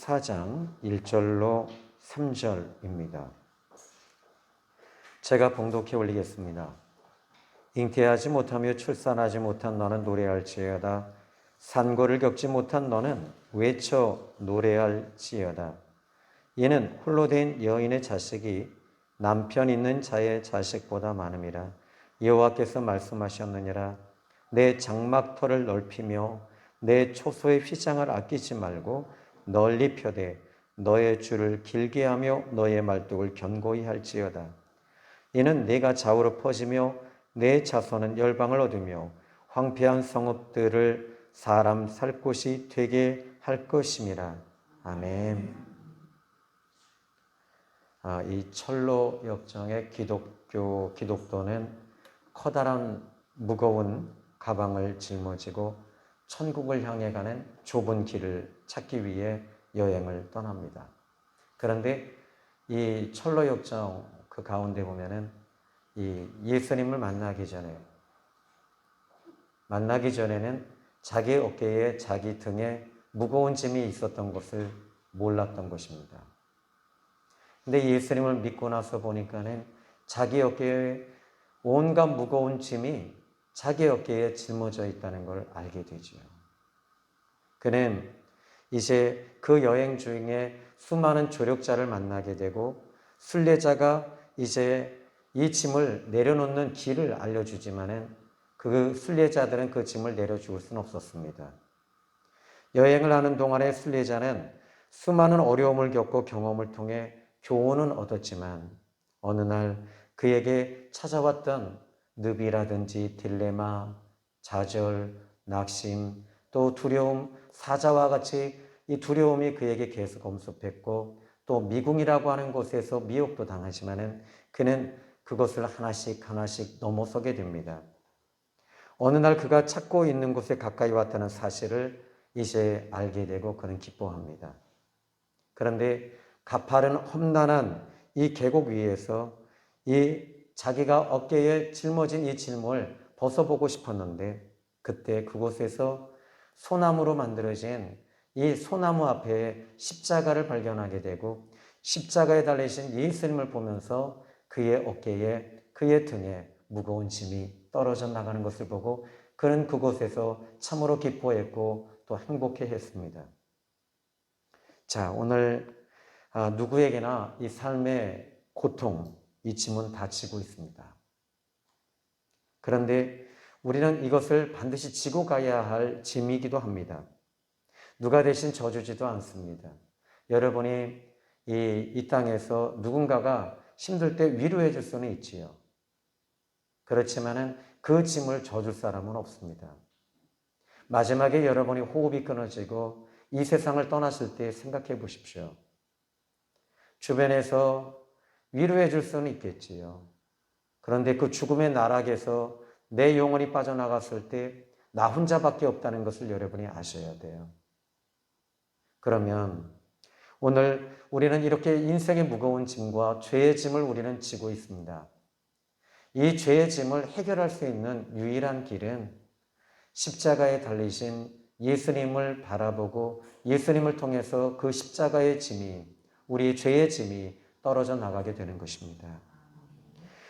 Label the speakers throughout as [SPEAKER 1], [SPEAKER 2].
[SPEAKER 1] 4장 1절로 3절입니다. 제가 봉독해 올리겠습니다. 잉태하지 못하며 출산하지 못한 너는 노래할지어다. 산고를 겪지 못한 너는 외쳐 노래할지어다. 이는 홀로 된 여인의 자식이 남편 있는 자의 자식보다 많음이라. 여호와께서 말씀하셨느니라. 내 장막터를 넓히며 내 초소의 휘장을 아끼지 말고 널리 펴되 너의 줄을 길게 하며 너의 말뚝을 견고히 할지어다. 이는 네가 좌우로 퍼지며 내 자손은 열방을 얻으며 황폐한 성읍들을 사람 살 곳이 되게 할 것임이라. 아멘. 이 철로 역정의 기독도는 커다란 무거운 가방을 짊어지고 천국을 향해 가는 좁은 길을 찾기 위해 여행을 떠납니다. 그런데 이 철로 역정 그 가운데 보면은 이 예수님을 만나기 전에는 자기 어깨에 자기 등에 무거운 짐이 있었던 것을 몰랐던 것입니다. 근데 예수님을 믿고 나서 보니까는 자기 어깨에 온갖 무거운 짐이 자기 어깨에 짊어져 있다는 걸 알게 되지요. 그는 이제 그 여행 중에 수많은 조력자를 만나게 되고 순례자가 이제 이 짐을 내려놓는 길을 알려주지만은 그 순례자들은 그 짐을 내려줄 수는 없었습니다. 여행을 하는 동안에 순례자는 수많은 어려움을 겪고 경험을 통해 교훈은 얻었지만 어느 날 그에게 찾아왔던 늪이라든지 딜레마, 좌절, 낙심, 또 두려움, 사자와 같이 이 두려움이 그에게 계속 엄습했고 또 미궁이라고 하는 곳에서 미혹도 당하지만은 그는 그것을 하나씩 넘어서게 됩니다. 어느 날 그가 찾고 있는 곳에 가까이 왔다는 사실을 이제 알게 되고 그는 기뻐합니다. 그런데 가파른 험난한 이 계곡 위에서 이 자기가 어깨에 짊어진 이 짐을 벗어보고 싶었는데 그때 그곳에서 소나무로 만들어진 이 소나무 앞에 십자가를 발견하게 되고 십자가에 달리신 예수님을 보면서 그의 어깨에 그의 등에 무거운 짐이 떨어져 나가는 것을 보고 그는 그곳에서 참으로 기뻐했고 또 행복해했습니다. 자, 오늘 누구에게나 이 삶의 고통, 이 짐은 다 지고 있습니다. 그런데 우리는 이것을 반드시 지고 가야 할 짐이기도 합니다. 누가 대신 져주지도 않습니다. 여러분이 이 땅에서 누군가가 힘들 때 위로해 줄 수는 있지요. 그렇지만은 그 짐을 져줄 사람은 없습니다. 마지막에 여러분이 호흡이 끊어지고 이 세상을 떠나실 때 생각해 보십시오. 주변에서 위로해 줄 수는 있겠지요. 그런데 그 죽음의 나락에서 내 영혼이 빠져나갔을 때 나 혼자밖에 없다는 것을 여러분이 아셔야 돼요. 그러면 오늘 우리는 이렇게 인생의 무거운 짐과 죄의 짐을 우리는 지고 있습니다. 이 죄의 짐을 해결할 수 있는 유일한 길은 십자가에 달리신 예수님을 바라보고 예수님을 통해서 그 십자가의 짐이 우리의 죄의 짐이 떨어져 나가게 되는 것입니다.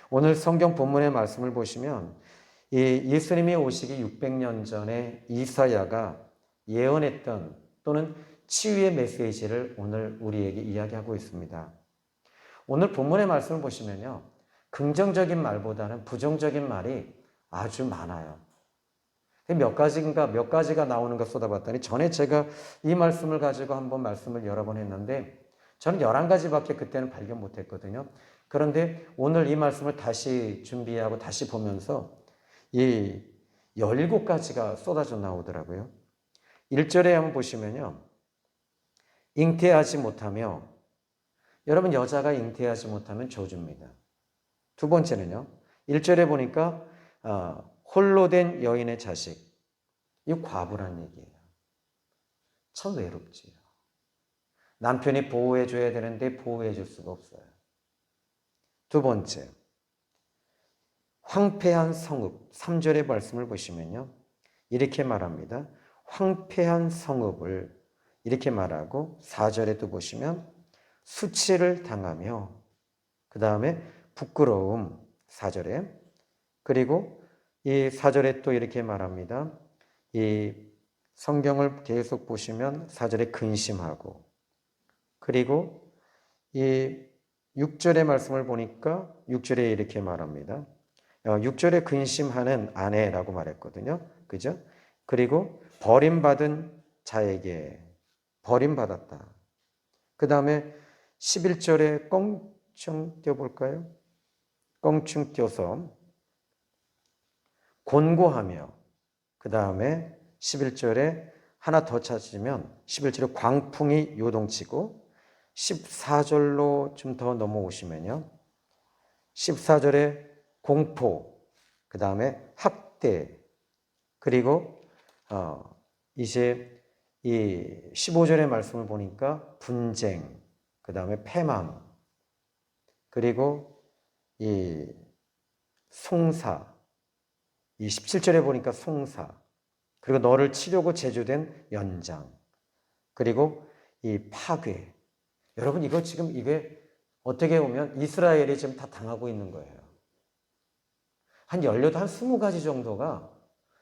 [SPEAKER 1] 오늘 성경 본문의 말씀을 보시면 이 예수님이 오시기 600년 전에 이사야가 예언했던 또는 치유의 메시지를 오늘 우리에게 이야기하고 있습니다. 오늘 본문의 말씀을 보시면요. 긍정적인 말보다는 부정적인 말이 아주 많아요. 몇 가지가 나오는 것 쏟아봤더니 전에 제가 이 말씀을 가지고 한번 말씀을 여러 번 했는데 저는 11가지밖에 그때는 발견 못했거든요. 그런데 오늘 이 말씀을 다시 준비하고 다시 보면서 이 17가지가 쏟아져 나오더라고요. 1절에 한번 보시면요. 잉태하지 못하며 여러분 여자가 잉태하지 못하면 저주입니다. 두 번째는요. 1절에 보니까 홀로 된 여인의 자식. 이 과부란 얘기예요. 참 외롭지요. 남편이 보호해 줘야 되는데 보호해 줄 수가 없어요. 두 번째. 황폐한 성읍. 3절의 말씀을 보시면요. 이렇게 말합니다. 황폐한 성읍을 이렇게 말하고 4절에 또 보시면 수치를 당하며 그 다음에 부끄러움 4절에 그리고 이 4절에 또 이렇게 말합니다. 이 성경을 계속 보시면 4절에 근심하고 그리고 이 6절의 말씀을 보니까 6절에 이렇게 말합니다. 6절에 근심하는 아내라고 말했거든요. 그죠? 그리고 버림받은 자에게 버림받았다. 그 다음에 11절에 껑충 띄워볼까요? 껑충 띄워서 곤고하며 그 다음에 11절에 하나 더 찾으면 11절에 광풍이 요동치고 14절로 좀 더 넘어오시면요. 14절에 공포, 그 다음에 학대, 그리고 이제 이 15절의 말씀을 보니까 분쟁, 그 다음에 패망, 그리고 이 송사, 이 17절에 보니까 송사, 그리고 너를 치려고 제조된 연장, 그리고 이 파괴. 여러분 이거 지금 이게 어떻게 보면 이스라엘이 지금 다 당하고 있는 거예요. 한 20가지 정도가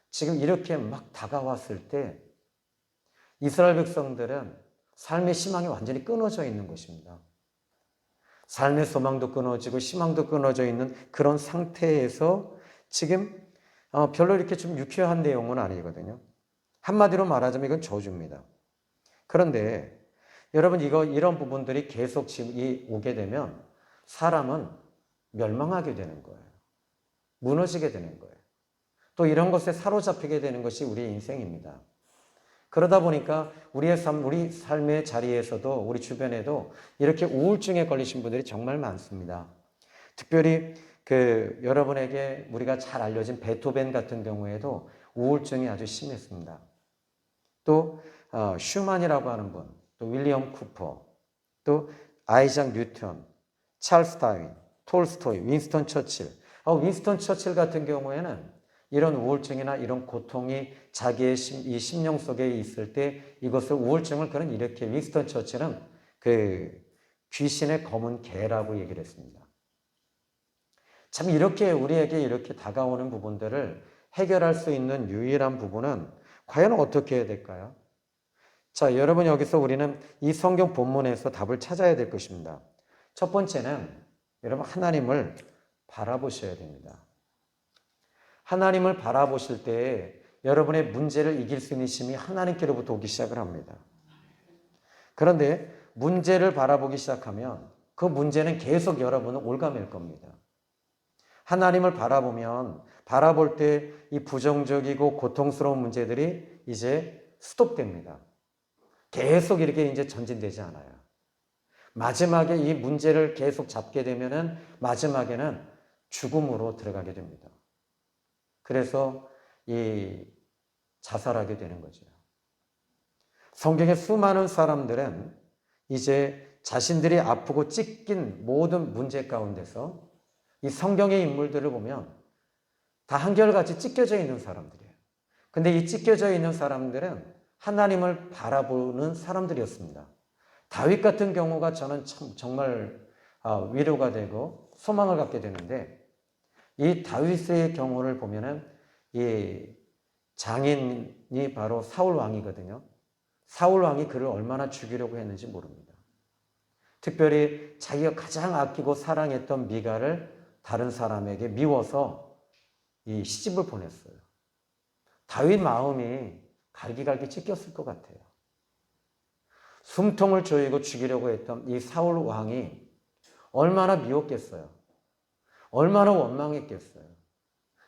[SPEAKER 1] 지금 이렇게 막 다가왔을 때 이스라엘 백성들은 삶의 희망이 완전히 끊어져 있는 것입니다. 삶의 소망도 끊어지고 희망도 끊어져 있는 그런 상태에서 지금 별로 이렇게 좀 유쾌한 내용은 아니거든요. 한마디로 말하자면 이건 저주입니다. 그런데 여러분 이런 부분들이 계속 지금 오게 되면 사람은 멸망하게 되는 거예요. 무너지게 되는 거예요. 또 이런 것에 사로잡히게 되는 것이 우리의 인생입니다. 그러다 보니까 우리 삶의 자리에서도 우리 주변에도 이렇게 우울증에 걸리신 분들이 정말 많습니다. 특별히 여러분에게 우리가 잘 알려진 베토벤 같은 경우에도 우울증이 아주 심했습니다. 또 슈만이라고 하는 분, 또 윌리엄 쿠퍼, 또 아이작 뉴턴, 찰스 다윈, 톨스토이, 윈스턴 처칠. 윈스턴 처칠 같은 경우에는 이런 우울증이나 이런 고통이 자기의 이 심령 속에 있을 때 이것을 우울증을 그는 이렇게 윈스턴 처칠은 귀신의 검은 개라고 얘기를 했습니다. 참 이렇게 우리에게 이렇게 다가오는 부분들을 해결할 수 있는 유일한 부분은 과연 어떻게 해야 될까요? 자, 여러분 여기서 우리는 이 성경 본문에서 답을 찾아야 될 것입니다. 첫 번째는 여러분 하나님을 바라보셔야 됩니다. 하나님을 바라보실 때 여러분의 문제를 이길 수 있는 힘이 하나님께로부터 오기 시작을 합니다. 그런데 문제를 바라보기 시작하면 그 문제는 계속 여러분을 올가맬 겁니다. 하나님을 바라볼 때 이 부정적이고 고통스러운 문제들이 이제 스톱됩니다. 계속 이렇게 이제 전진되지 않아요. 마지막에 이 문제를 계속 잡게 되면은 마지막에는 죽음으로 들어가게 됩니다. 그래서 자살하게 되는 거죠. 성경의 수많은 사람들은 이제 자신들이 아프고 찢긴 모든 문제 가운데서 이 성경의 인물들을 보면 다 한결같이 찢겨져 있는 사람들이에요. 근데 이 찢겨져 있는 사람들은 하나님을 바라보는 사람들이었습니다. 다윗 같은 경우가 저는 참 정말 위로가 되고 소망을 갖게 되는데 이 다윗의 경우를 보면은 이 장인이 바로 사울 왕이거든요. 사울 왕이 그를 얼마나 죽이려고 했는지 모릅니다. 특별히 자기가 가장 아끼고 사랑했던 미갈을 다른 사람에게 미워서 이 시집을 보냈어요. 다윗 마음이 갈기갈기 찢겼을 것 같아요. 숨통을 조이고 죽이려고 했던 이 사울 왕이 얼마나 미웠겠어요. 얼마나 원망했겠어요.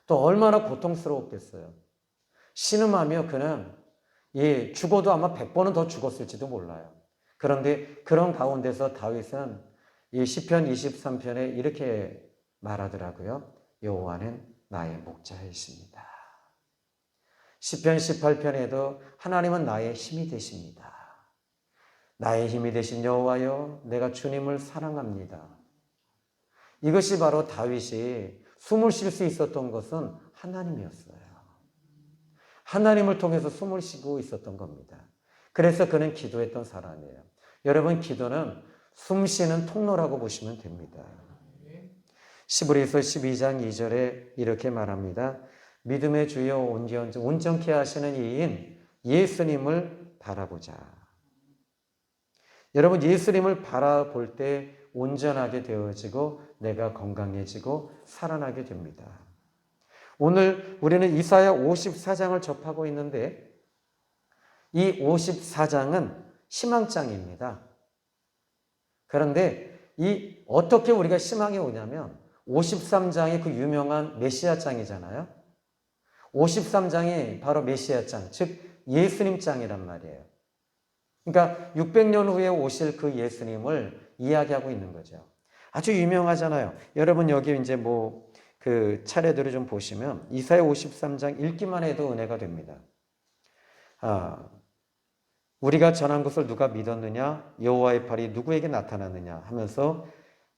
[SPEAKER 1] 또 얼마나 고통스러웠겠어요. 신음하며 그는 죽어도 아마 100번은 더 죽었을지도 몰라요. 그런데 그런 가운데서 다윗은 이 시편 23편에 이렇게 말하더라고요. 여호와는 나의 목자이십니다. 시편 18편에도 하나님은 나의 힘이 되십니다. 나의 힘이 되신 여호와여, 내가 주님을 사랑합니다. 이것이 바로 다윗이 숨을 쉴 수 있었던 것은 하나님이었어요. 하나님을 통해서 숨을 쉬고 있었던 겁니다. 그래서 그는 기도했던 사람이에요. 여러분, 기도는 숨 쉬는 통로라고 보시면 됩니다. 시브리서 12장 2절에 이렇게 말합니다. 믿음의 주여 온전케 하시는 이인 예수님을 바라보자. 여러분, 예수님을 바라볼 때 온전하게 되어지고 내가 건강해지고 살아나게 됩니다. 오늘 우리는 이사야 54장을 접하고 있는데 이 54장은 희망장입니다. 그런데 어떻게 우리가 희망이 오냐면 53장이 그 유명한 메시아장이잖아요. 53장이 바로 메시아장, 즉 예수님장이란 말이에요. 그러니까 600년 후에 오실 그 예수님을 이야기하고 있는 거죠. 아주 유명하잖아요. 여러분 여기 이제 그 차례대로 좀 보시면 이사야 53장 읽기만 해도 은혜가 됩니다. 우리가 전한 것을 누가 믿었느냐? 여호와의 팔이 누구에게 나타났느냐? 하면서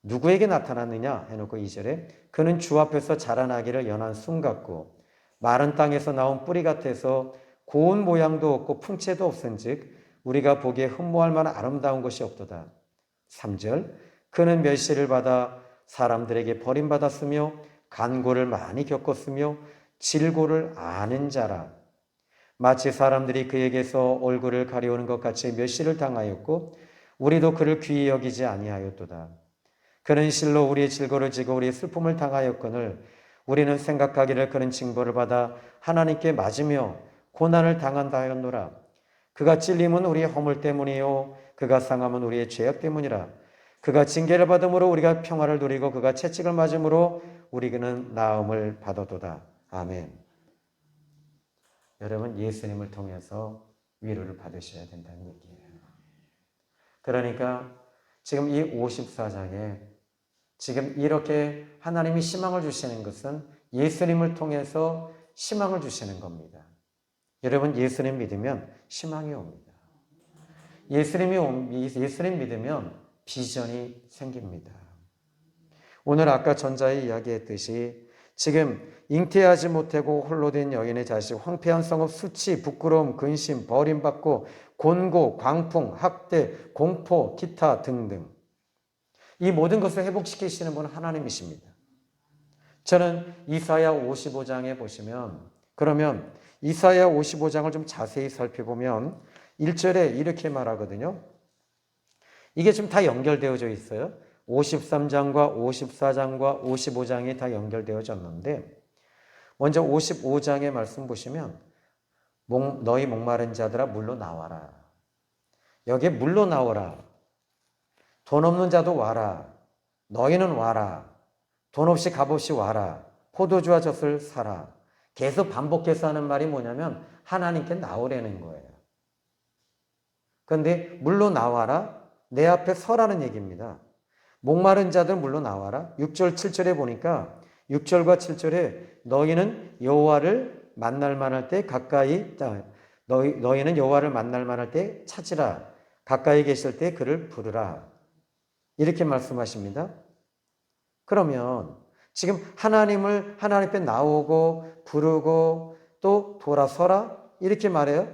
[SPEAKER 1] 누구에게 나타났느냐? 해놓고 2절에 그는 주 앞에서 자라나기를 연한 순 같고 마른 땅에서 나온 뿌리 같아서 고운 모양도 없고 풍채도 없은즉 우리가 보기에 흠모할 만한 아름다운 것이 없도다. 3절 그는 멸시를 받아 사람들에게 버림받았으며 간고를 많이 겪었으며 질고를 아는 자라. 마치 사람들이 그에게서 얼굴을 가려우는 것 같이 멸시를 당하였고 우리도 그를 귀히 여기지 아니하였도다. 그는 실로 우리의 질고를 지고 우리의 슬픔을 당하였거늘 우리는 생각하기를 그는 징벌을 받아 하나님께 맞으며 고난을 당한다 하였노라. 그가 찔림은 우리의 허물 때문이요 그가 상함은 우리의 죄악 때문이라. 그가 징계를 받음으로 우리가 평화를 누리고 그가 채찍을 맞음으로 우리는 나음을 받았도다. 아멘. 여러분, 예수님을 통해서 위로를 받으셔야 된다는 얘기예요. 그러니까 지금 이 54장에 지금 이렇게 하나님이 희망을 주시는 것은 예수님을 통해서 희망을 주시는 겁니다. 여러분, 예수님 믿으면 희망이 옵니다. 예수님 믿으면 비전이 생깁니다. 오늘 아까 전자에 이야기했듯이 지금 잉태하지 못하고 홀로 된 여인의 자식, 황폐한 성읍, 수치, 부끄러움, 근심, 버림받고 곤고, 광풍, 학대, 공포, 기타 등등 이 모든 것을 회복시키시는 분은 하나님이십니다. 저는 이사야 55장에 보시면 그러면 이사야 55장을 좀 자세히 살펴보면 1절에 이렇게 말하거든요. 이게 지금 다 연결되어져 있어요. 53장과 54장과 55장이 다 연결되어졌는데 먼저 55장의 말씀 보시면 너희 목마른 자들아 물로 나와라. 여기에 물로 나오라. 돈 없는 자도 와라. 너희는 와라. 돈 없이 값없이 와라. 포도주와 젖을 사라. 계속 반복해서 하는 말이 뭐냐면 하나님께 나오라는 거예요. 그런데 물로 나와라. 내 앞에 서라는 얘기입니다. 목마른 자들 물로 나와라. 6절 7절에 보니까 6절과 7절에 너희는 여호와를 만날 만할 때 가까이 너희는 여호와를 만날 만할 때 찾으라. 가까이 계실 때 그를 부르라. 이렇게 말씀하십니다. 그러면 지금 하나님 앞에 나오고 부르고 또 돌아서라 이렇게 말해요.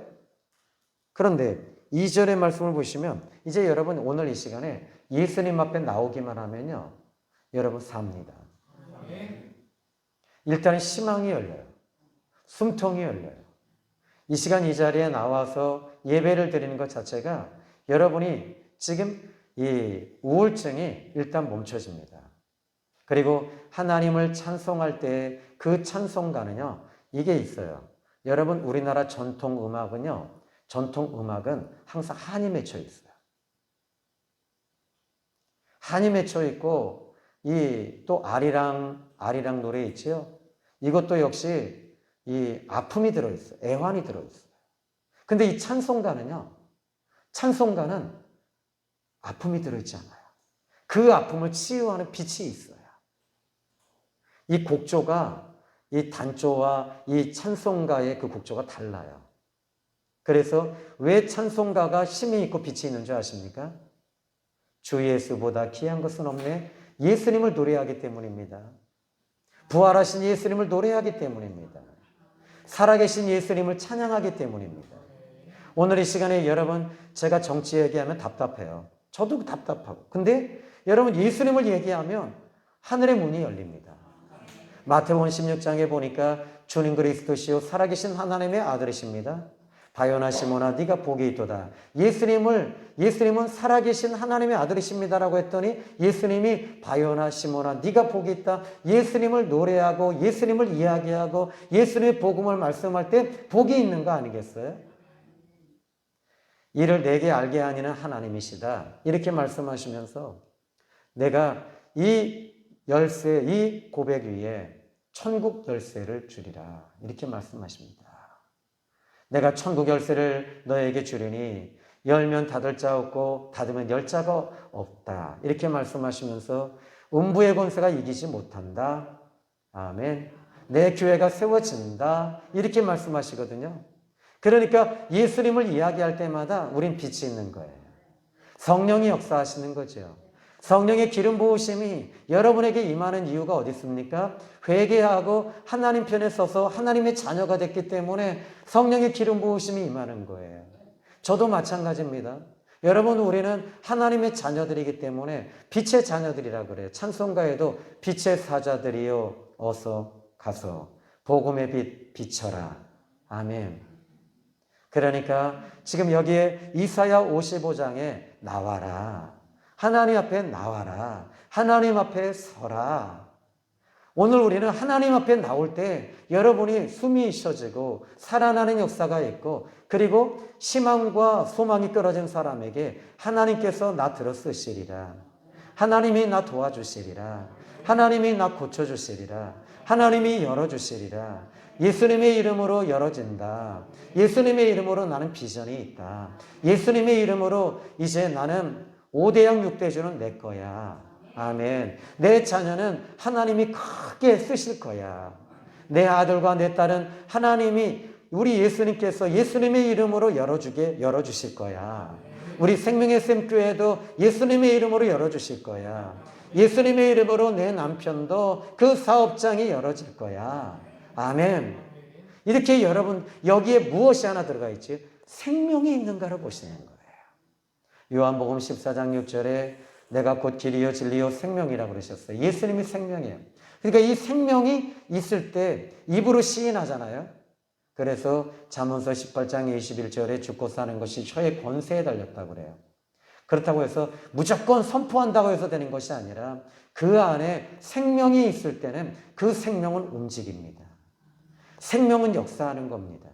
[SPEAKER 1] 그런데 2절의 말씀을 보시면 이제 여러분 오늘 이 시간에 예수님 앞에 나오기만 하면요. 여러분 삽니다. 일단 희망이 열려요. 숨통이 열려요. 이 시간 이 자리에 나와서 예배를 드리는 것 자체가 여러분이 지금 이 우울증이 일단 멈춰집니다. 그리고 하나님을 찬송할 때 그 찬송가는요. 이게 있어요. 여러분 우리나라 전통 음악은 항상 한이 맺혀 있어요. 한이 맺혀 있고 또 아리랑 노래 있지요. 이것도 역시 이 아픔이 들어있어요. 애환이 들어있어요. 근데 이 찬송가는 아픔이 들어있지 않아요. 그 아픔을 치유하는 빛이 있어요. 이 곡조가 이 단조와 이 찬송가의 그 곡조가 달라요. 그래서 왜 찬송가가 힘이 있고 빛이 있는 줄 아십니까? 주 예수보다 귀한 것은 없네. 예수님을 노래하기 때문입니다. 부활하신 예수님을 노래하기 때문입니다. 살아계신 예수님을 찬양하기 때문입니다. 오늘 이 시간에 여러분 제가 정치 얘기하면 답답해요. 저도 답답하고. 근데 여러분 예수님을 얘기하면 하늘의 문이 열립니다. 마태복음 16장에 보니까 주님 그리스도시요 살아계신 하나님의 아들이십니다. 바요나 시몬아 네가 복이 있도다. 예수님은 살아계신 하나님의 아들이십니다라고 했더니 예수님이 바요나 시몬아 네가 복이 있다. 예수님을 노래하고 예수님을 이야기하고 예수님의 복음을 말씀할 때 복이 있는 거 아니겠어요? 이를 내게 알게 하니는 하나님이시다. 이렇게 말씀하시면서 내가 이 열쇠, 이 고백 위에 천국 열쇠를 주리라. 이렇게 말씀하십니다. 내가 천국 열쇠를 너에게 주리니 열면 닫을 자 없고 닫으면 열 자가 없다. 이렇게 말씀하시면서 음부의 권세가 이기지 못한다. 아멘. 내 교회가 세워진다. 이렇게 말씀하시거든요. 그러니까 예수님을 이야기할 때마다 우린 빛이 있는 거예요. 성령이 역사하시는 거죠. 성령의 기름 부으심이 여러분에게 임하는 이유가 어디 있습니까? 회개하고 하나님 편에 서서 하나님의 자녀가 됐기 때문에 성령의 기름 부으심이 임하는 거예요. 저도 마찬가지입니다. 여러분, 우리는 하나님의 자녀들이기 때문에 빛의 자녀들이라 그래요. 찬송가에도 빛의 사자들이여 어서 가서 복음의 빛 비춰라. 아멘. 그러니까 지금 여기에 이사야 55장에 나와라. 하나님 앞에 나와라. 하나님 앞에 서라. 오늘 우리는 하나님 앞에 나올 때 여러분이 숨이 쉬어지고 살아나는 역사가 있고 그리고 희망과 소망이 끊어진 사람에게 하나님께서 나 들어 쓰시리라. 하나님이 나 도와주시리라. 하나님이 나 고쳐주시리라. 하나님이 열어주시리라. 예수님의 이름으로 열어진다. 예수님의 이름으로 나는 비전이 있다. 예수님의 이름으로 이제 나는 5대양 6대주는 내 거야. 아멘. 내 자녀는 하나님이 크게 쓰실 거야. 내 아들과 내 딸은 하나님이 우리 예수님께서 예수님의 이름으로 열어주실 거야. 우리 생명의 샘교회도 예수님의 이름으로 열어주실 거야. 예수님의 이름으로 내 남편도 그 사업장이 열어질 거야. 아멘. 이렇게 여러분 여기에 무엇이 하나 들어가 있지? 생명이 있는가를 보시는 거예요. 요한복음 14장 6절에 내가 곧 길이요 진리요 생명이라고 그러셨어요. 예수님이 생명이에요. 그러니까 이 생명이 있을 때 입으로 시인하잖아요. 그래서 잠언서 18장 21절에 죽고 사는 것이 혀의 권세에 달렸다고 그래요. 그렇다고 해서 무조건 선포한다고 해서 되는 것이 아니라 그 안에 생명이 있을 때는 그 생명은 움직입니다. 생명은 역사하는 겁니다.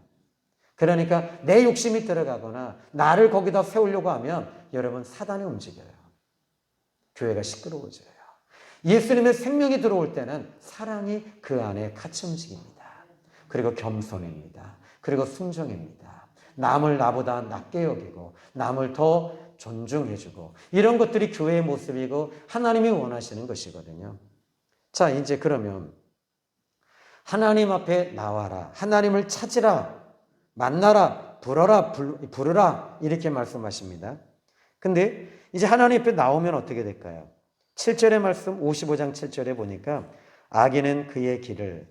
[SPEAKER 1] 그러니까 내 욕심이 들어가거나 나를 거기다 세우려고 하면 여러분 사단이 움직여요. 교회가 시끄러워져요. 예수님의 생명이 들어올 때는 사랑이 그 안에 같이 움직입니다. 그리고 겸손입니다. 그리고 순종입니다. 남을 나보다 낮게 여기고 남을 더 존중해주고 이런 것들이 교회의 모습이고 하나님이 원하시는 것이거든요. 자, 이제 그러면 하나님 앞에 나와라. 하나님을 찾으라. 만나라. 부르라. 이렇게 말씀하십니다. 근데 이제 하나님 앞에 나오면 어떻게 될까요? 7절의 말씀 55장 7절에 보니까 악인은 그의 길을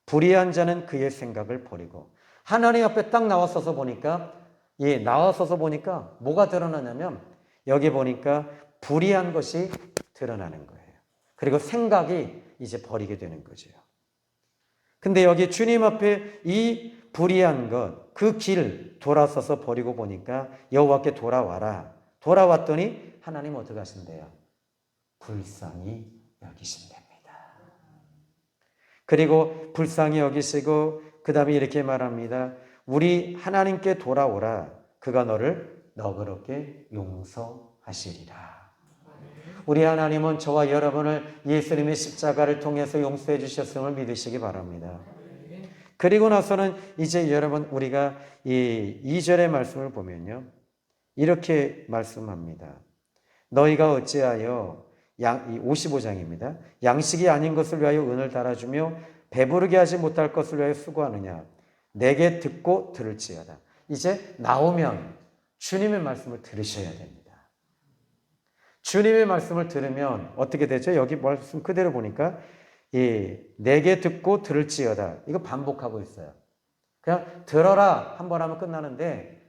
[SPEAKER 1] 불의한 자는 그의 생각을 버리고 하나님 앞에 딱 나와서서 보니까 뭐가 드러나냐면 여기 보니까 불의한 것이 드러나는 거예요. 그리고 생각이 이제 버리게 되는 거죠. 근데 여기 주님 앞에 이 불의한 것, 그 길 돌아서서 버리고 보니까 여호와께 돌아와라. 돌아왔더니 하나님 어떻게 하신대요? 불쌍히 여기신답니다. 그리고 불쌍히 여기시고 그 다음에 이렇게 말합니다. 우리 하나님께 돌아오라. 그가 너를 너그럽게 용서하시리라. 우리 하나님은 저와 여러분을 예수님의 십자가를 통해서 용서해 주셨음을 믿으시기 바랍니다. 그리고 나서는 이제 여러분 우리가 이 2절의 말씀을 보면요. 이렇게 말씀합니다. 너희가 어찌하여 55장입니다. 양식이 아닌 것을 위하여 은을 달아주며 배부르게 하지 못할 것을 위하여 수고하느냐. 내게 듣고 들을지어다. 이제 나오면 주님의 말씀을 들으셔야 됩니다. 주님의 말씀을 들으면 어떻게 되죠? 여기 말씀 그대로 보니까 내게 듣고 들을지어다. 이거 반복하고 있어요. 그냥 들어라 한 번 하면 끝나는데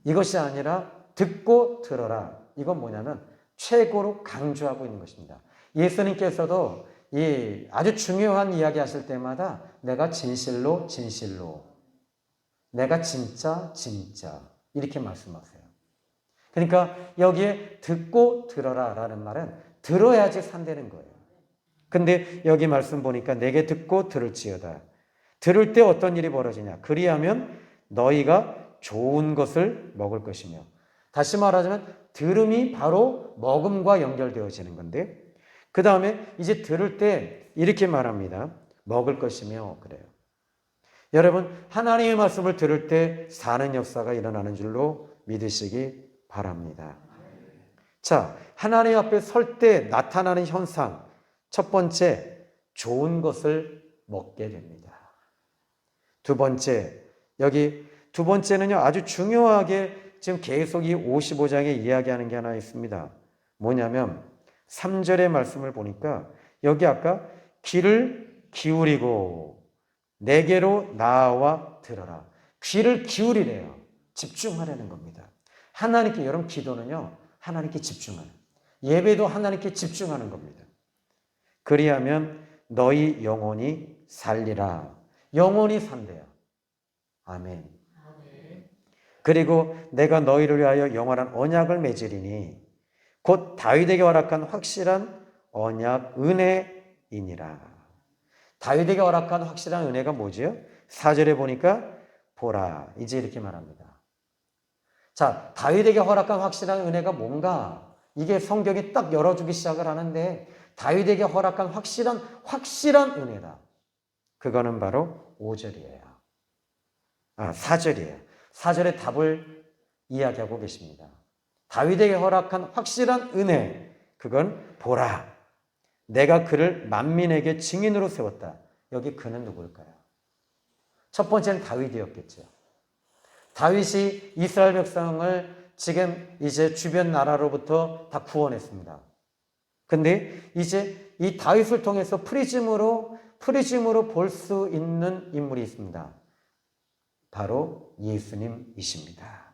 [SPEAKER 1] 이것이 아니라 듣고 들어라. 이건 뭐냐면 최고로 강조하고 있는 것입니다. 예수님께서도 이 아주 중요한 이야기 하실 때마다 내가 진실로 진실로, 내가 진짜 진짜 이렇게 말씀하세요. 그러니까 여기에 듣고 들어라 라는 말은 들어야지 산다는 거예요. 근데 여기 말씀 보니까 내게 듣고 들을지어다. 들을 때 어떤 일이 벌어지냐? 그리하면 너희가 좋은 것을 먹을 것이며. 다시 말하자면 들음이 바로 먹음과 연결되어지는 건데, 그 다음에 이제 들을 때 이렇게 말합니다. 먹을 것이며 그래요. 여러분, 하나님의 말씀을 들을 때 사는 역사가 일어나는 줄로 믿으시기 바랍니다. 자, 하나님 앞에 설 때 나타나는 현상. 첫 번째, 좋은 것을 먹게 됩니다. 두 번째, 여기 두 번째는요, 아주 중요하게 지금 계속 이 55장에 이야기하는 게 하나 있습니다. 뭐냐면 3절의 말씀을 보니까 여기 아까 귀를 기울이고 내게로 나와 들어라. 귀를 기울이래요. 집중하라는 겁니다. 하나님께, 여러분 기도는요, 하나님께 집중하는, 예배도 하나님께 집중하는 겁니다. 그리하면 너희 영혼이 살리라. 영혼이 산대요. 아멘. 그리고 내가 너희를 위하여 영원한 언약을 맺으리니 곧 다윗에게 허락한 확실한 언약 은혜이니라. 다윗에게 허락한 확실한 은혜가 뭐지요? 4절에 보니까 보라. 이제 이렇게 말합니다. 자, 다윗에게 허락한 확실한 은혜가 뭔가? 이게 성경이 딱 열어주기 시작을 하는데 다윗에게 허락한 확실한 은혜다. 그거는 바로 5절이에요. 4절이에요. 4절의 답을 이야기하고 계십니다. 다윗에게 허락한 확실한 은혜, 그건 보라. 내가 그를 만민에게 증인으로 세웠다. 여기 그는 누구일까요? 첫 번째는 다윗이었겠죠. 다윗이 이스라엘 백성을 지금 이제 주변 나라로부터 다 구원했습니다. 근데 이제 이 다윗을 통해서 프리즘으로 볼 수 있는 인물이 있습니다. 바로 예수님이십니다.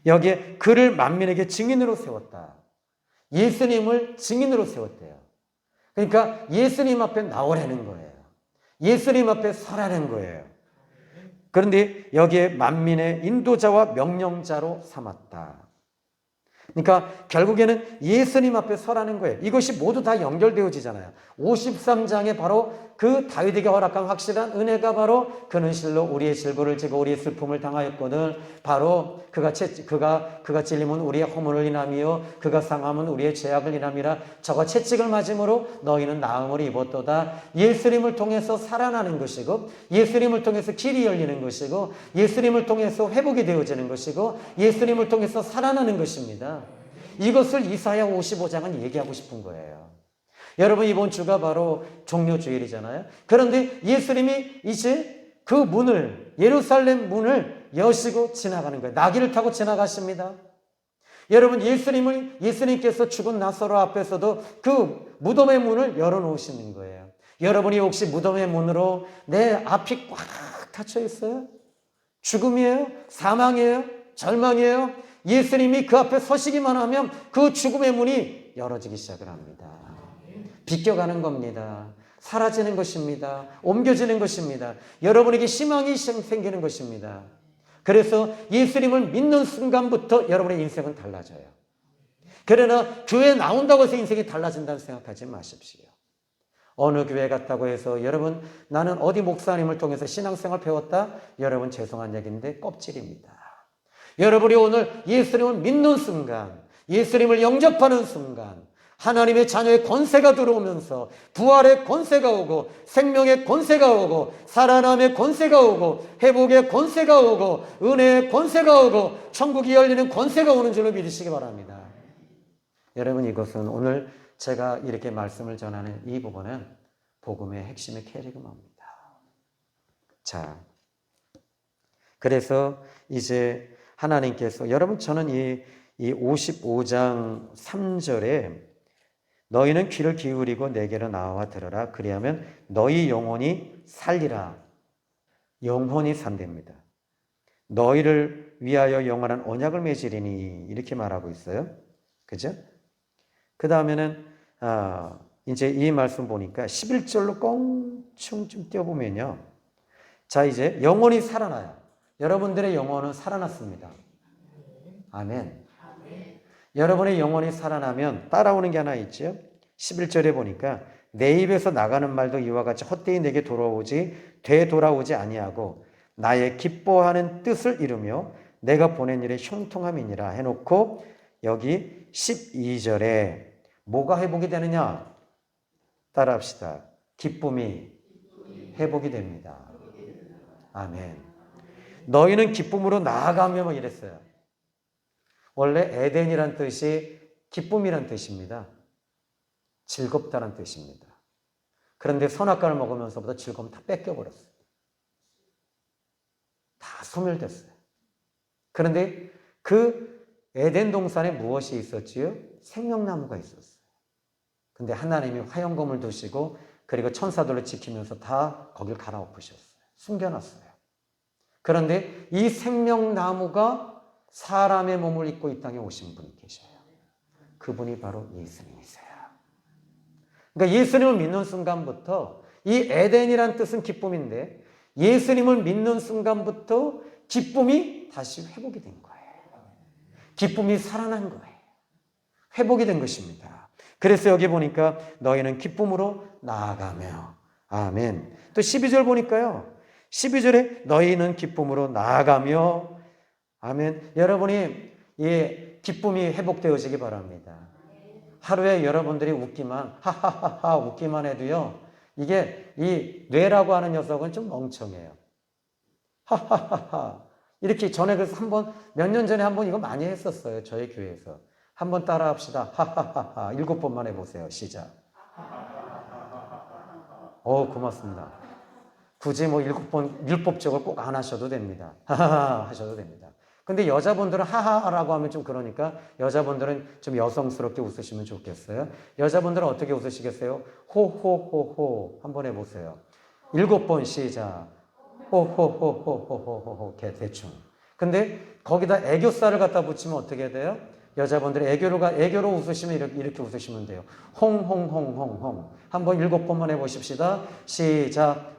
[SPEAKER 1] 여기에 그를 만민에게 증인으로 세웠다. 예수님을 증인으로 세웠대요. 그러니까 예수님 앞에 나오라는 거예요. 예수님 앞에 서라는 거예요. 그런데 여기에 만민의 인도자와 명령자로 삼았다. 그러니까 결국에는 예수님 앞에 서라는 거예요. 이것이 모두 다 연결되어지잖아요. 53장에 바로 그 다윗에게 허락한 확실한 은혜가 바로 그는 실로 우리의 질고를 지고 우리의 슬픔을 당하였거든. 바로 그가 찔림은 우리의 허물을 인함이요 그가 상함은 우리의 죄악을 인함이라. 저가 채찍을 맞음으로 너희는 나음을 입었도다. 예수님을 통해서 살아나는 것이고, 예수님을 통해서 길이 열리는 것이고, 예수님을 통해서 회복이 되어지는 것이고, 예수님을 통해서 살아나는 것입니다. 이것을 이사야 55장은 얘기하고 싶은 거예요. 여러분, 이번 주가 바로 종료주일이잖아요. 그런데 예수님이 이제 그 문을, 예루살렘 문을 여시고 지나가는 거예요. 나귀를 타고 지나가십니다. 여러분, 예수님께서 죽은 나사로 앞에서도 그 무덤의 문을 열어놓으시는 거예요. 여러분이 혹시 무덤의 문으로 내 앞이 꽉 닫혀 있어요? 죽음이에요? 사망이에요? 절망이에요? 예수님이 그 앞에 서시기만 하면 그 죽음의 문이 열어지기 시작을 합니다. 비껴가는 겁니다. 사라지는 것입니다. 옮겨지는 것입니다. 여러분에게 희망이 생기는 것입니다. 그래서 예수님을 믿는 순간부터 여러분의 인생은 달라져요. 그러나 교회에 나온다고 해서 인생이 달라진다는 생각하지 마십시오. 어느 교회 갔다고 해서 여러분 나는 어디 목사님을 통해서 신앙생활 배웠다? 여러분 죄송한 얘기인데 껍질입니다. 여러분이 오늘 예수님을 믿는 순간, 예수님을 영접하는 순간 하나님의 자녀의 권세가 들어오면서 부활의 권세가 오고 생명의 권세가 오고 살아남의 권세가 오고 회복의 권세가 오고 은혜의 권세가 오고 천국이 열리는 권세가 오는 줄로 믿으시기 바랍니다. 여러분, 이것은 오늘 제가 이렇게 말씀을 전하는 이 부분은 복음의 핵심의 캐리그마입니다. 자, 그래서 이제 하나님께서, 여러분 저는 이 55장 3절에 너희는 귀를 기울이고 내게로 나와 들어라. 그리하면 너희 영혼이 살리라. 영혼이 산답니다. 너희를 위하여 영원한 언약을 맺으리니 이렇게 말하고 있어요. 그죠? 그 다음에는 이제 이 말씀 보니까 11절로 껑충 좀 띄워보면요. 자, 이제 영혼이 살아나요. 여러분들의 영혼은 살아났습니다. 아멘. 여러분의 영혼이 살아나면 따라오는 게 하나 있죠. 11절에 보니까 내 입에서 나가는 말도 이와 같이 헛되이 내게 되돌아오지 아니하고 나의 기뻐하는 뜻을 이루며 내가 보낸 일의 형통함이니라 해놓고 여기 12절에 뭐가 회복이 되느냐? 따라합시다. 기쁨이 회복이 됩니다. 아멘. 너희는 기쁨으로 나아가며 뭐 이랬어요. 원래 에덴이란 뜻이 기쁨이란 뜻입니다. 즐겁다는 뜻입니다. 그런데 선악과를 먹으면서부터 즐거움 다 뺏겨버렸어요. 다 소멸됐어요. 그런데 그 에덴 동산에 무엇이 있었지요? 생명나무가 있었어요. 근데 하나님이 화영검을 두시고 그리고 천사들을 지키면서 다 거길 갈아엎으셨어요. 숨겨놨어요. 그런데 이 생명나무가 사람의 몸을 입고 이 땅에 오신 분이 계셔요. 그분이 바로 예수님이세요. 그러니까 예수님을 믿는 순간부터 이 에덴이란 뜻은 기쁨인데 예수님을 믿는 순간부터 기쁨이 다시 회복이 된 거예요. 기쁨이 살아난 거예요. 회복이 된 것입니다. 그래서 여기 보니까 너희는 기쁨으로 나아가며 아멘. 또 12절 보니까요. 12절에 너희는 기쁨으로 나아가며 아멘. 여러분이 이 기쁨이 회복되어지기 바랍니다. 하루에 여러분들이 웃기만 하하하하 웃기만 해도요. 이게 이 뇌라고 하는 녀석은 좀 멍청해요. 하하하하 이렇게 전에 그래서 한번 몇 년 전에 한번 이거 많이 했었어요. 저희 교회에서. 한번 따라 합시다. 하하하하 7번만 해보세요. 시작. 고맙습니다. 굳이 뭐 7번 율법적으로 꼭 안 하셔도 됩니다. 하하하 하셔도 됩니다. 근데 여자분들은 하하라고 하면 좀 그러니까 여자분들은 좀 여성스럽게 웃으시면 좋겠어요. 여자분들은 어떻게 웃으시겠어요? 호호호호 한번 해보세요. 7번 시작. 호호호호호호호 대충. 근데 거기다 애교살을 갖다 붙이면 어떻게 돼요? 여자분들이 애교로 웃으시면 이렇게 웃으시면 돼요. 홍홍홍홍홍. 한번 7번만 해보십시다. 시작.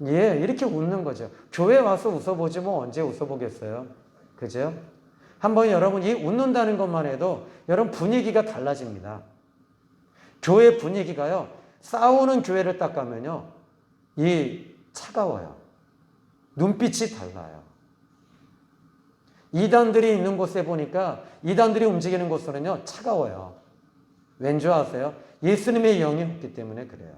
[SPEAKER 1] 예, 이렇게 웃는 거죠. 교회 와서 웃어보지 뭐 언제 웃어보겠어요? 그죠? 한번 여러분 이 웃는다는 것만 해도 여러분 분위기가 달라집니다. 교회 분위기가요. 싸우는 교회를 딱 가면요. 차가워요. 눈빛이 달라요. 이단들이 있는 곳에 보니까 이단들이 움직이는 곳으로는요. 차가워요. 왠 줄 아세요? 예수님의 영이 없기 때문에 그래요.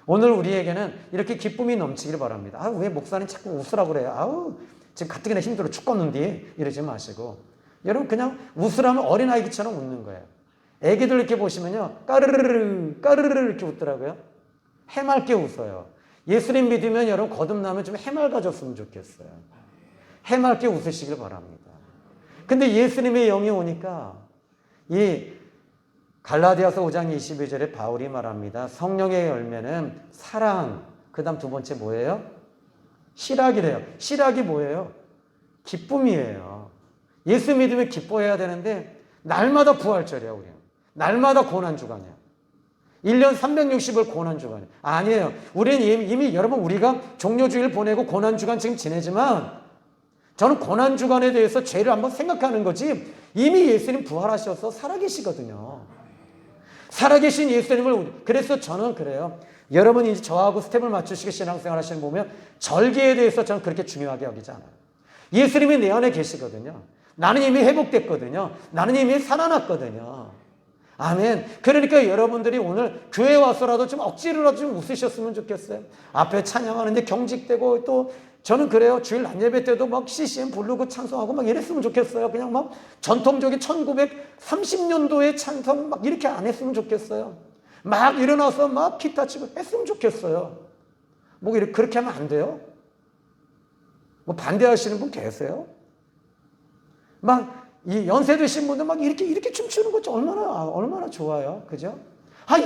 [SPEAKER 1] 오늘 우리에게는 이렇게 기쁨이 넘치기를 바랍니다. 왜 목사님 자꾸 웃으라고 그래요? 지금 가뜩이나 힘들어 죽겠는데 이러지 마시고 여러분 그냥 웃으라면 어린아이처럼 웃는 거예요. 애기들 이렇게 보시면요. 까르르르 까르르르 이렇게 웃더라고요. 해맑게 웃어요. 예수님 믿으면 여러분 거듭나면 좀 해맑아졌으면 좋겠어요. 해맑게 웃으시길 바랍니다. 근데 예수님의 영이 오니까 이 갈라디아서 5장 22절에 바울이 말합니다. 성령의 열매는 사랑, 그 다음 두 번째 뭐예요? 실학이래요. 실학이 뭐예요? 기쁨이에요. 예수 믿으면 기뻐해야 되는데 날마다 부활절이야 우리는. 날마다 고난주간이야. 1년 360을 고난주간이야. 아니에요. 우리는 이미 여러분 우리가 종료주일 보내고 고난주간 지금 지내지만 저는 고난주간에 대해서 죄를 한번 생각하는 거지 이미 예수님 부활하셔서 살아계시거든요. 살아계신 예수님을 그래서 저는 그래요. 여러분이 이제 저하고 스텝을 맞추시고 신앙생활 하시는 거 보면 절기에 대해서 저는 그렇게 중요하게 여기지 않아요. 예수님이 내 안에 계시거든요. 나는 이미 회복됐거든요. 나는 이미 살아났거든요. 아멘. 그러니까 여러분들이 오늘 교회 와서라도 좀 억지로라도 좀 웃으셨으면 좋겠어요. 앞에 찬양하는데 경직되고 또 저는 그래요. 주일 낮 예배 때도 막 CCM 부르고 찬송하고 막 이랬으면 좋겠어요. 그냥 막 전통적인 1930년도의 찬송 막 이렇게 안 했으면 좋겠어요. 막 일어나서 막 기타 치고 했으면 좋겠어요. 뭐 이렇게 그렇게 하면 안 돼요? 뭐 반대하시는 분 계세요? 막 이 연세 드신 분들 막 이렇게 춤추는 거 얼마나 좋아요. 그죠?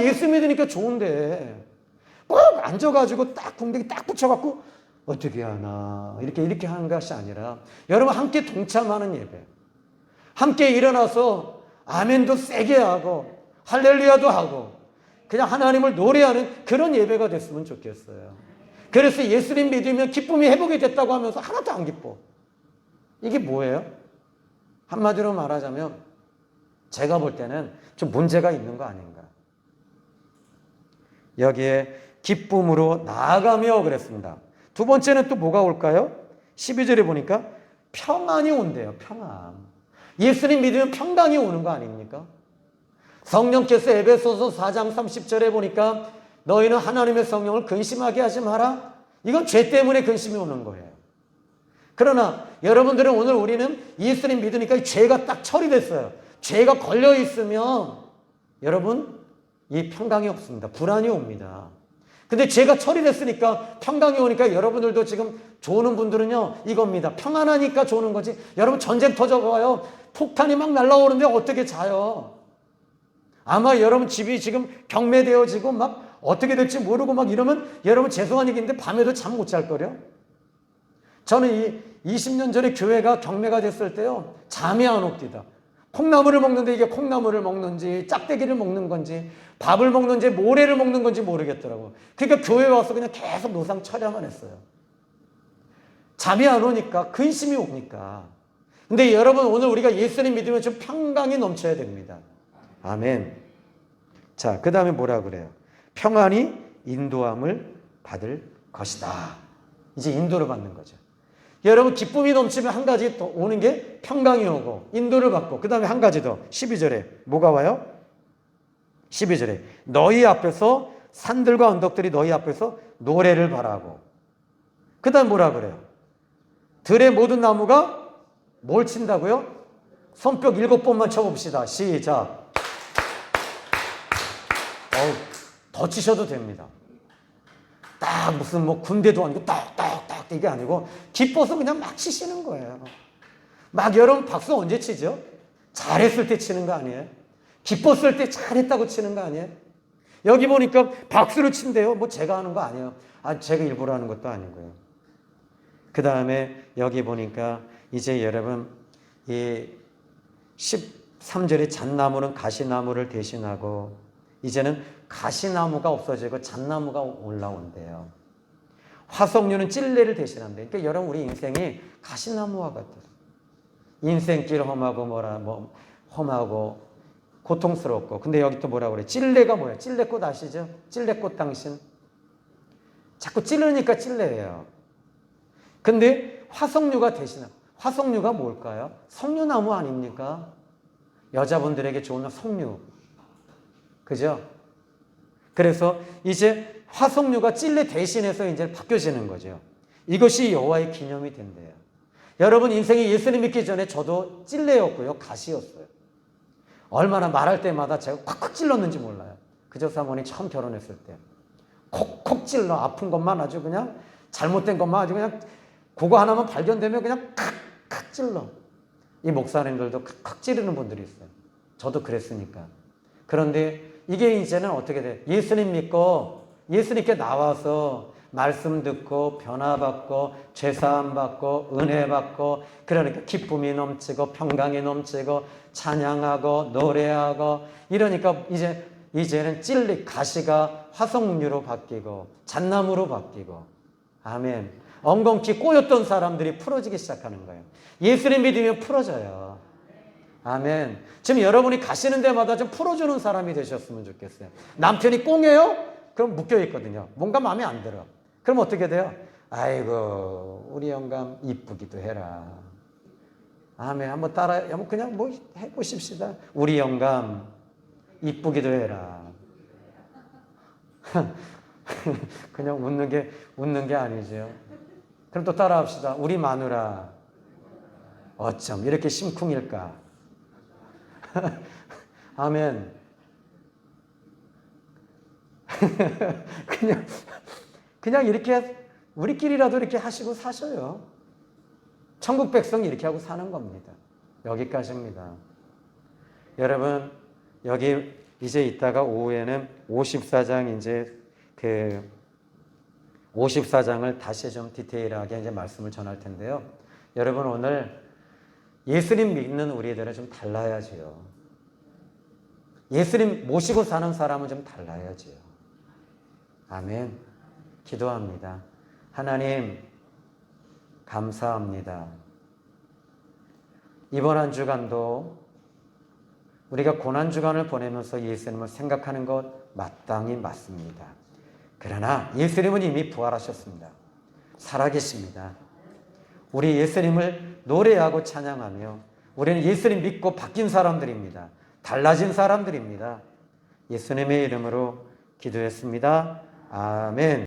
[SPEAKER 1] 예수 믿으니까 좋은데 꼭 앉아가지고 딱 궁뎅이 딱 붙여갖고 어떻게 하나 이렇게 하는 것이 아니라 여러분 함께 동참하는 예배, 함께 일어나서 아멘도 세게 하고 할렐루야도 하고 그냥 하나님을 노래하는 그런 예배가 됐으면 좋겠어요. 그래서 예수님 믿으면 기쁨이 회복이 됐다고 하면서 하나도 안 기뻐. 이게 뭐예요? 한마디로 말하자면 제가 볼 때는 좀 문제가 있는 거 아닌가. 여기에 기쁨으로 나아가며 그랬습니다. 두 번째는 또 뭐가 올까요? 12절에 보니까 평안이 온대요. 평안. 예수님 믿으면 평강이 오는 거 아닙니까? 성령께서 에베소서 4장 30절에 보니까 너희는 하나님의 성령을 근심하게 하지 마라. 이건 죄 때문에 근심이 오는 거예요. 그러나 여러분들은 오늘 우리는 예수님 믿으니까 죄가 딱 처리됐어요. 죄가 걸려 있으면 여러분 이 평강이 없습니다. 불안이 옵니다. 근데 죄가 처리됐으니까 평강이 오니까 여러분들도 지금 조는 분들은요 이겁니다. 평안하니까 조는 거지. 여러분 전쟁 터져가요. 폭탄이 막 날라오는데 어떻게 자요? 아마 여러분 집이 지금 경매되어지고 막 어떻게 될지 모르고 막 이러면 여러분 죄송한 얘기인데 밤에도 잠 못 잘 거려. 저는 20년 전에 교회가 경매가 됐을 때요 잠이 안 옵니다. 콩나물을 먹는데 이게 콩나물을 먹는지 짝대기를 먹는 건지 밥을 먹는지 모래를 먹는 건지 모르겠더라고. 그러니까 교회에 와서 그냥 계속 노상 철야만 했어요. 잠이 안 오니까 근심이 오니까. 근데 여러분 오늘 우리가 예수님 믿으면 좀 평강이 넘쳐야 됩니다. 아멘. 자, 그 다음에 뭐라 그래요? 평안이 인도함을 받을 것이다. 이제 인도를 받는 거죠. 여러분 기쁨이 넘치면 한 가지 또 오는 게 평강이 오고 인도를 받고 그 다음에 한 가지 더 12절에 뭐가 와요? 12절에 너희 앞에서 산들과 언덕들이 너희 앞에서 노래를 바라고 그 다음 뭐라 그래요? 들의 모든 나무가 뭘 친다고요? 손뼉 7번만 쳐봅시다. 시작. 더 치셔도 됩니다. 딱 무슨 뭐 군대도 아니고 딱딱딱 이게 아니고 기뻐서 그냥 막 치시는 거예요. 막 여러분 박수 언제 치죠? 잘했을 때 치는 거 아니에요? 기뻤을 때 잘했다고 치는 거 아니에요? 여기 보니까 박수를 친대요. 뭐 제가 하는 거 아니에요. 제가 일부러 하는 것도 아니고요. 그 다음에 여기 보니까 이제 여러분 이 13절에 잣나무는 가시나무를 대신하고 이제는 가시나무가 없어지고 잣나무가 올라온대요. 화석류는 찔레를 대신한대요. 그러니까 여러분 우리 인생이 가시나무와 같아요. 인생길 험하고 험하고 고통스럽고 근데 여기 또 뭐라고 그래? 찔레가 뭐예요? 찔레꽃 아시죠? 찔레꽃 당신. 자꾸 찔르니까 찔레예요. 근데 화석류가 대신하고 화석류가 뭘까요? 석류나무 아닙니까? 여자분들에게 좋은 석류. 그죠? 그래서 이제 화석류가 찔레 대신해서 이제 바뀌어지는 거죠. 이것이 여호와의 기념이 된대요. 여러분 인생에 예수님 믿기 전에 저도 찔레였고요. 가시였어요. 얼마나 말할 때마다 제가 콱콱 찔렀는지 몰라요. 그저 사모님 처음 결혼했을 때. 콕콕 찔러. 아픈 것만 아주 그냥 잘못된 것만 아주 그냥 그거 하나만 발견되면 그냥 칵칵 찔러. 이 목사님들도 칵칵 찌르는 분들이 있어요. 저도 그랬으니까. 그런데 이게 이제는 어떻게 돼? 예수님 믿고 예수님께 나와서 말씀 듣고 변화받고 죄사함 받고 은혜 받고 그러니까 기쁨이 넘치고 평강이 넘치고 찬양하고 노래하고 이러니까 이제는 찔리 가시가 화석류로 바뀌고 잣나무로 바뀌고 아멘. 엉겅퀴 꼬였던 사람들이 풀어지기 시작하는 거예요. 예수님 믿으면 풀어져요. 아멘. 지금 여러분이 가시는 데마다 좀 풀어주는 사람이 되셨으면 좋겠어요. 남편이 꽁해요? 그럼 묶여있거든요. 뭔가 마음에 안 들어. 그럼 어떻게 돼요? 아이고 우리 영감 이쁘기도 해라. 아멘. 한번 그냥 뭐 해보십시다. 우리 영감 이쁘기도 해라. 그냥 웃는 게 아니죠. 그럼 또 따라합시다. 우리 마누라 어쩜 이렇게 심쿵일까? 아멘. 그냥 이렇게 우리끼리라도 이렇게 하시고 사셔요. 천국 백성이 이렇게 하고 사는 겁니다. 여기까지입니다. 여러분 여기 이제 이따가 오후에는 54장 이제 54장을 다시 좀 디테일하게 이제 말씀을 전할 텐데요. 여러분 오늘 예수님 믿는 우리들은 좀 달라야지요. 예수님 모시고 사는 사람은 좀 달라야지요. 아멘. 기도합니다. 하나님 감사합니다. 이번 한 주간도 우리가 고난 주간을 보내면서 예수님을 생각하는 것 마땅히 맞습니다. 그러나 예수님은 이미 부활하셨습니다. 살아계십니다. 우리 예수님을 노래하고 찬양하며 우리는 예수님 믿고 바뀐 사람들입니다. 달라진 사람들입니다. 예수님의 이름으로 기도했습니다. 아멘.